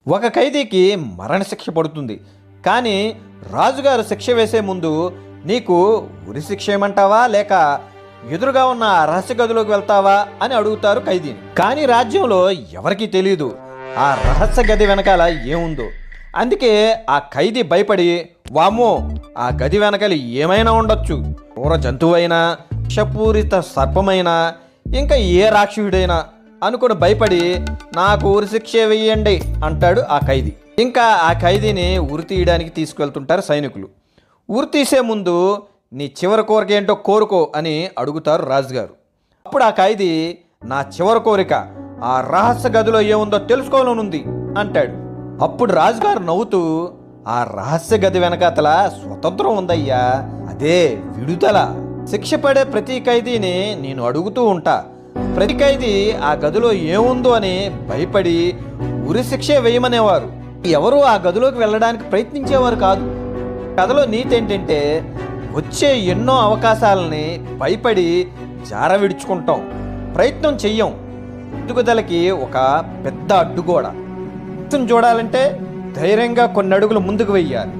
ఒక ఖైదీకి మరణశిక్ష పడుతుంది. కానీ రాజుగారు శిక్ష వేసే ముందు నీకు ఉరి శిక్ష ఏమంటావా లేక ఎదురుగా ఉన్న ఆ రహస్య గదిలోకి వెళ్తావా అని అడుగుతారు ఖైదీని. కానీ రాజ్యంలో ఎవరికీ తెలియదు ఆ రహస్య గది వెనకాల ఏముందో. అందుకే ఆ ఖైదీ భయపడి వామ్మో ఆ గది వెనకాల ఏమైనా ఉండొచ్చు, క్రూర జంతువైనా, విషపూరిత సర్పమైనా, ఇంకా ఏ రాక్షసుడైనా అనుకుని భయపడి నాకు ఉరి శిక్ష వేయండి అంటాడు ఆ ఖైదీ. ఇంకా ఆ ఖైదీని ఉరి తీయడానికి తీసుకువెళ్తుంటారు సైనికులు. ఉరి తీసే ముందు నీ చివరి కోరిక ఏంటో కోరుకో అని అడుగుతారు రాజుగారు. అప్పుడు ఆ ఖైదీ నా చివరి కోరిక ఆ రహస్య గదిలో ఏముందో తెలుసుకోవాలనుంది అంటాడు. అప్పుడు రాజుగారు నవ్వుతూ ఆ రహస్య గది వెనకాతల స్వతంత్రం ఉందయ్యా, అదే విడుదల. శిక్ష పడే ప్రతి ఖైదీని నేను అడుగుతూ ఉంటా. ప్రతి ఖైదీ ఆ గదిలో ఏముందో అని భయపడి ఉరి శిక్షే వేయమనేవారు. ఎవరూ ఆ గదిలోకి వెళ్ళడానికి ప్రయత్నించేవారు కాదు. కథలో నీతి ఏంటంటే వచ్చే ఎన్నో అవకాశాలని భయపడి జార విడుచుకుంటాం, ప్రయత్నం చెయ్యం. ఎదుగుదలకి ఒక పెద్ద అడ్డుగోడ. చూడాలంటే ధైర్యంగా కొన్ని అడుగులు ముందుకు వెయ్యాలి.